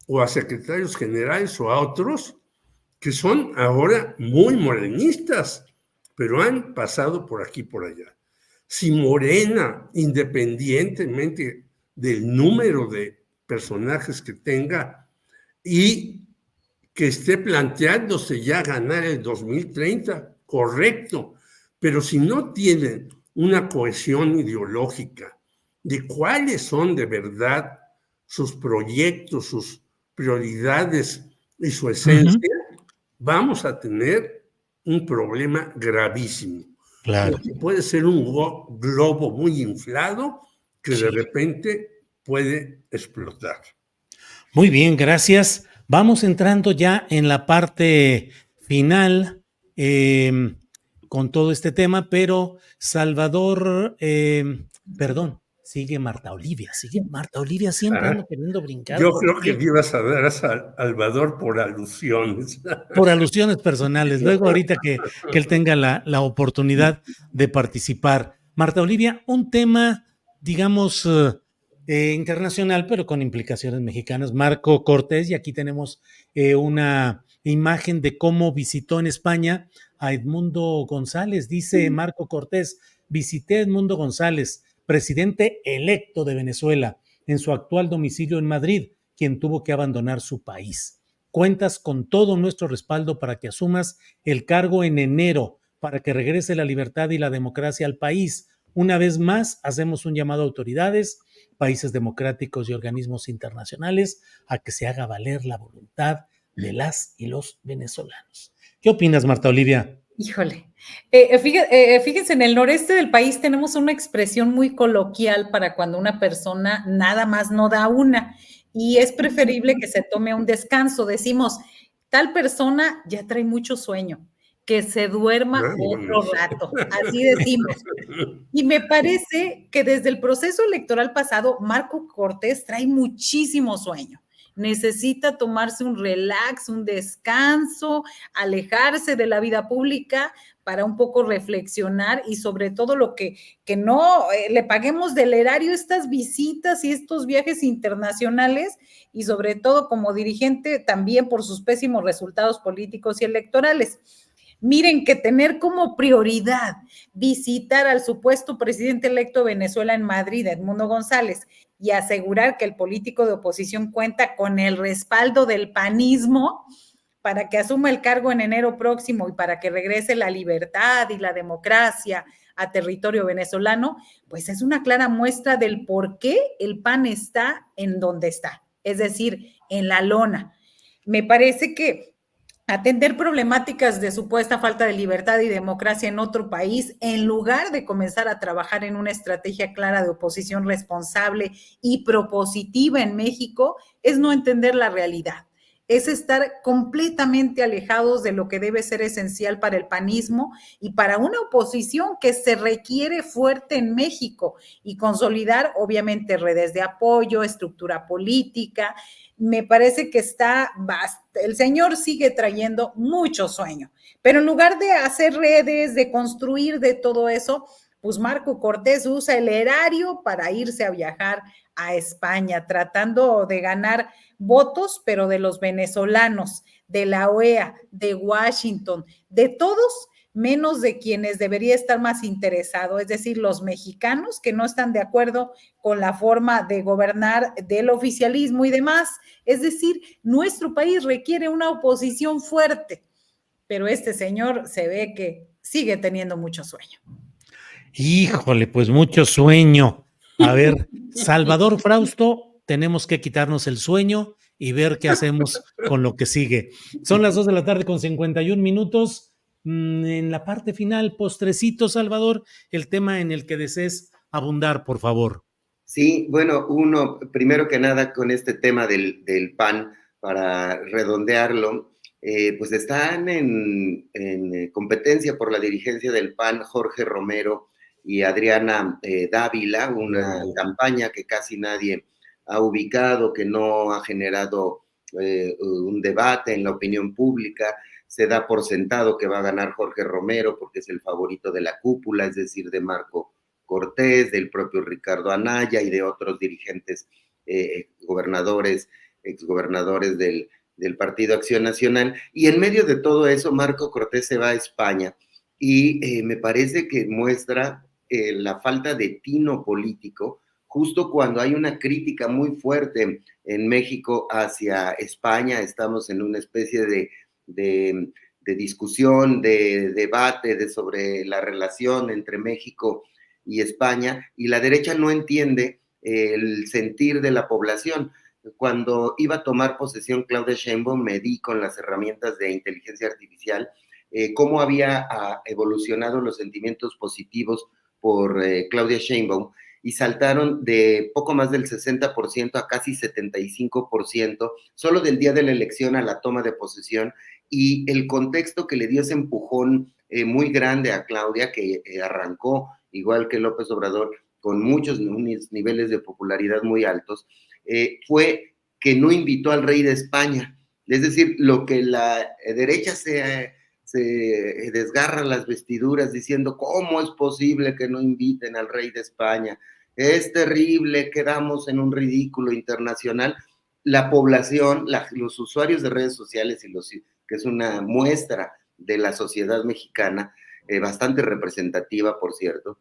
o a secretarios generales o a otros que son ahora muy morenistas, pero han pasado por aquí y por allá. Si Morena, independientemente del número de personajes que tenga y que esté planteándose ya ganar el 2030, correcto, pero si no tienen una cohesión ideológica de cuáles son de verdad sus proyectos, sus prioridades y su esencia, vamos a tener un problema gravísimo. Claro. Porque puede ser un globo muy inflado que de repente puede explotar. Muy bien, gracias. Vamos entrando ya en la parte final con todo este tema, pero Salvador, sigue Marta Olivia siempre ando queriendo brincar. Yo creo que le ibas a dar a Salvador por alusiones. Por alusiones personales, luego ahorita que él tenga la oportunidad de participar. Marta Olivia, un tema, digamos, internacional, pero con implicaciones mexicanas. Marco Cortés, y aquí tenemos una imagen de cómo visitó en España a Edmundo González. Dice Marco Cortés, visité a Edmundo González, presidente electo de Venezuela, en su actual domicilio en Madrid, quien tuvo que abandonar su país. Cuentas con todo nuestro respaldo para que asumas el cargo en enero, para que regrese la libertad y la democracia al país. Una vez más, hacemos un llamado a autoridades, países democráticos y organismos internacionales a que se haga valer la voluntad de las y los venezolanos. ¿Qué opinas, Marta Olivia? Híjole, fíjense, en el noreste del país tenemos una expresión muy coloquial para cuando una persona nada más no da una, y es preferible que se tome un descanso. Decimos, tal persona ya trae mucho sueño, que se duerma otro rato, así decimos. Y me parece que desde el proceso electoral pasado, Marco Cortés trae muchísimo sueño. Necesita tomarse un relax, un descanso, alejarse de la vida pública para un poco reflexionar, y sobre todo lo que no le paguemos del erario estas visitas y estos viajes internacionales, y sobre todo como dirigente también por sus pésimos resultados políticos y electorales. Miren, que tener como prioridad visitar al supuesto presidente electo de Venezuela en Madrid, Edmundo González, y asegurar que el político de oposición cuenta con el respaldo del panismo para que asuma el cargo en enero próximo y para que regrese la libertad y la democracia a territorio venezolano, pues es una clara muestra del por qué el PAN está en donde está, es decir, en la lona. Me parece que atender problemáticas de supuesta falta de libertad y democracia en otro país, en lugar de comenzar a trabajar en una estrategia clara de oposición responsable y propositiva en México, es no entender la realidad. Es estar completamente alejados de lo que debe ser esencial para el panismo y para una oposición que se requiere fuerte en México y consolidar, obviamente, redes de apoyo, estructura política. Me parece que el señor sigue trayendo mucho sueño, pero en lugar de hacer redes, de construir de todo eso, pues Marco Cortés usa el erario para irse a viajar a España, tratando de ganar votos, pero de los venezolanos, de la OEA, de Washington, de todos, menos de quienes debería estar más interesado, es decir, los mexicanos que no están de acuerdo con la forma de gobernar del oficialismo y demás. Es decir, nuestro país requiere una oposición fuerte, pero este señor se ve que sigue teniendo mucho sueño. Híjole, pues mucho sueño. A ver, Salvador Frausto, tenemos que quitarnos el sueño y ver qué hacemos con lo que sigue. Son las 2:51 p.m. En la parte final, postrecito, Salvador, el tema en el que desees abundar, por favor. Sí, bueno, primero que nada, con este tema del PAN, para redondearlo, pues están en competencia por la dirigencia del PAN Jorge Romero y Adriana Dávila, una campaña que casi nadie ha ubicado, que no ha generado un debate en la opinión pública. Se da por sentado que va a ganar Jorge Romero porque es el favorito de la cúpula, es decir, de Marco Cortés, del propio Ricardo Anaya y de otros dirigentes, gobernadores, exgobernadores del Partido Acción Nacional. Y en medio de todo eso, Marco Cortés se va a España y me parece que muestra la falta de tino político, justo cuando hay una crítica muy fuerte en México hacia España. Estamos en una especie de discusión, de debate sobre la relación entre México y España, y la derecha no entiende el sentir de la población. Cuando iba a tomar posesión Claudia Sheinbaum, me di con las herramientas de inteligencia artificial cómo había evolucionado los sentimientos positivos por Claudia Sheinbaum, y saltaron de poco más del 60% a casi 75%, solo del día de la elección a la toma de posesión, y el contexto que le dio ese empujón muy grande a Claudia, que arrancó igual que López Obrador, con muchos niveles de popularidad muy altos, fue que no invitó al rey de España. Es decir, lo que la derecha se desgarra las vestiduras diciendo, ¿cómo es posible que no inviten al rey de España? Es terrible, quedamos en un ridículo internacional. La población, los usuarios de redes sociales, que es una muestra de la sociedad mexicana, bastante representativa, por cierto,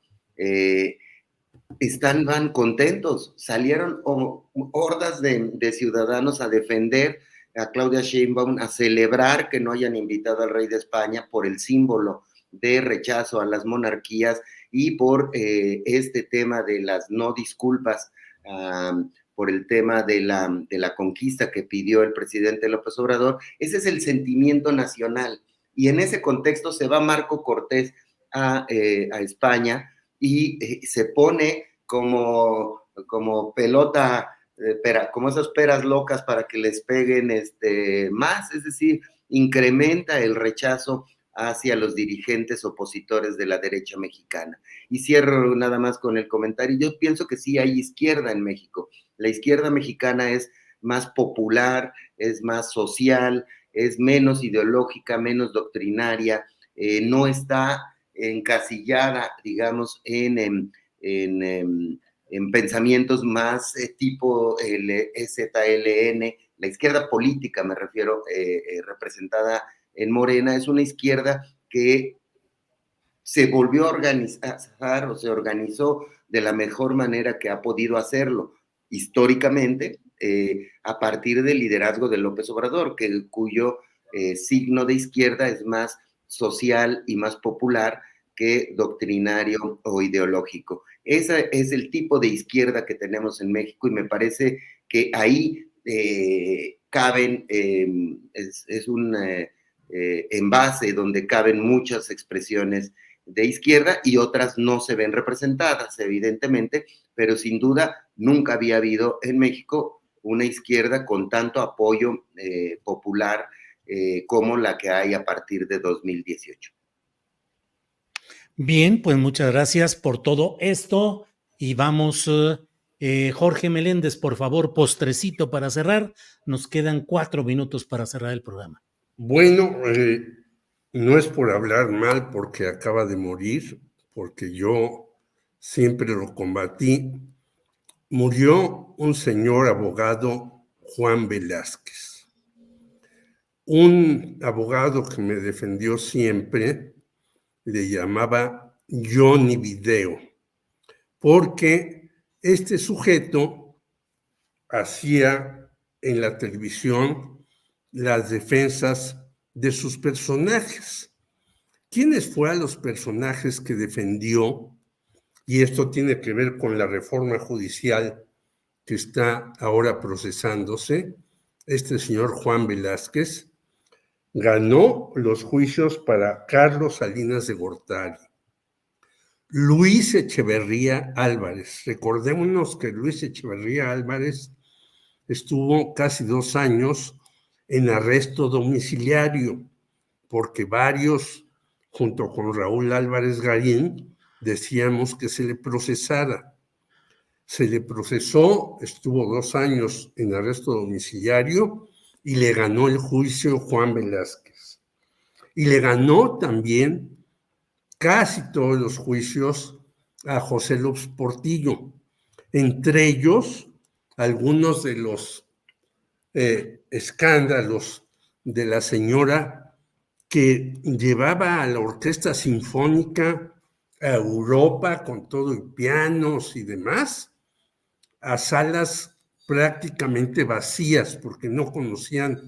van contentos. Salieron hordas de ciudadanos a defender a Claudia Sheinbaum, a celebrar que no hayan invitado al rey de España por el símbolo de rechazo a las monarquías y por este tema de las no disculpas, por el tema de la conquista que pidió el presidente López Obrador. Ese es el sentimiento nacional. Y en ese contexto se va Marco Cortés a España y se pone como pelota, como esas peras locas para que les peguen más, es decir, incrementa el rechazo hacia los dirigentes opositores de la derecha mexicana. Y cierro nada más con el comentario. Yo pienso que sí hay izquierda en México. La izquierda mexicana es más popular, es más social, es menos ideológica, menos doctrinaria, no está encasillada, digamos, en pensamientos más tipo el EZLN, la izquierda política, me refiero, representada en Morena, es una izquierda que se volvió a organizar o se organizó de la mejor manera que ha podido hacerlo históricamente, a partir del liderazgo de López Obrador, cuyo signo de izquierda es más social y más popular que doctrinario o ideológico. Ese es el tipo de izquierda que tenemos en México y me parece que ahí caben, es un envase donde caben muchas expresiones de izquierda y otras no se ven representadas, evidentemente, pero sin duda nunca había habido en México una izquierda con tanto apoyo popular como la que hay a partir de 2018. Bien, pues muchas gracias por todo esto y vamos, Jorge Meléndez, por favor, postrecito para cerrar. Nos quedan 4 minutos para cerrar el programa. Bueno, no es por hablar mal porque acaba de morir, porque yo siempre lo combatí. Murió un señor abogado, Juan Velázquez, un abogado que me defendió siempre, le llamaba Johnny Video, porque este sujeto hacía en la televisión las defensas de sus personajes. ¿Quiénes fueron los personajes que defendió? Y esto tiene que ver con la reforma judicial que está ahora procesándose. Este señor Juan Velázquez ganó los juicios para Carlos Salinas de Gortari, Luis Echeverría Álvarez. Recordémonos que Luis Echeverría Álvarez estuvo casi 2 años en arresto domiciliario, porque varios, junto con Raúl Álvarez Garín, decíamos que se le procesara. Se le procesó, estuvo 2 años en arresto domiciliario y le ganó el juicio Juan Velázquez. Y le ganó también casi todos los juicios a José López Portillo, entre ellos algunos de los escándalos de la señora que llevaba a la Orquesta Sinfónica a Europa con todo y pianos y demás, a salas prácticamente vacías porque no conocían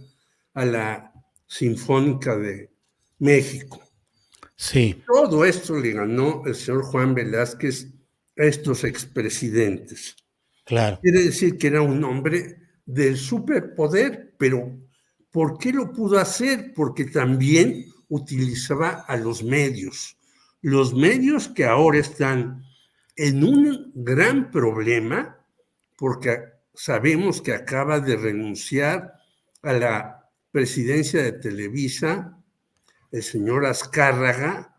a la Sinfónica de México. Sí. Todo esto le ganó el señor Juan Velázquez a estos expresidentes. Claro. Quiere decir que era un hombre del superpoder, pero ¿por qué lo pudo hacer? Porque también utilizaba a los medios que ahora están en un gran problema, porque sabemos que acaba de renunciar a la presidencia de Televisa el señor Azcárraga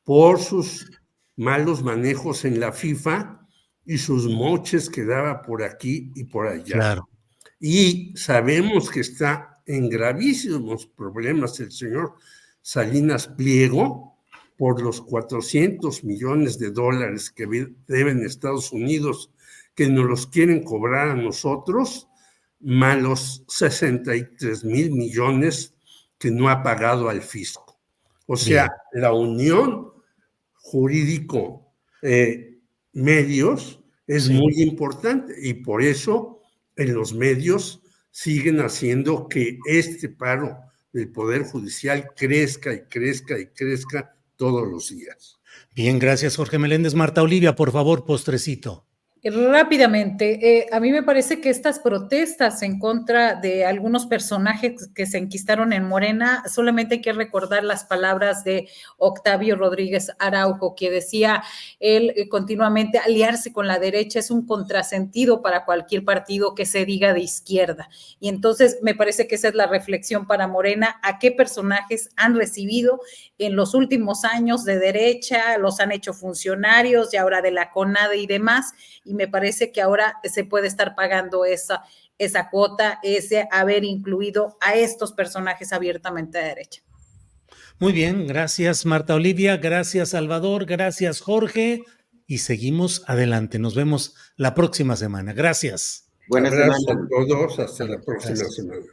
por sus malos manejos en la FIFA y sus moches que daba por aquí y por allá. Claro. Y sabemos que está en gravísimos problemas el señor Salinas Pliego por los $400 millones que deben Estados Unidos, que nos los quieren cobrar a nosotros, más los 63,000 millones que no ha pagado al fisco. O sea, bien, la unión jurídico-medios es muy importante y por eso en los medios siguen haciendo que este paro del Poder Judicial crezca y crezca y crezca todos los días. Bien, gracias, Jorge Meléndez. Marta Olivia, por favor, postrecito. Rápidamente, a mí me parece que estas protestas en contra de algunos personajes que se enquistaron en Morena, solamente hay que recordar las palabras de Octavio Rodríguez Araujo, que decía él continuamente, aliarse con la derecha es un contrasentido para cualquier partido que se diga de izquierda. Y entonces me parece que esa es la reflexión para Morena, a qué personajes han recibido en los últimos años de derecha, los han hecho funcionarios y ahora de la CONADE y demás, y me parece que ahora se puede estar pagando esa cuota, ese haber incluido a estos personajes abiertamente de derecha. Muy bien, gracias Marta Olivia, gracias Salvador, gracias Jorge, y seguimos adelante. Nos vemos la próxima semana. Gracias. Buenas semanas a todos, hasta la próxima semana.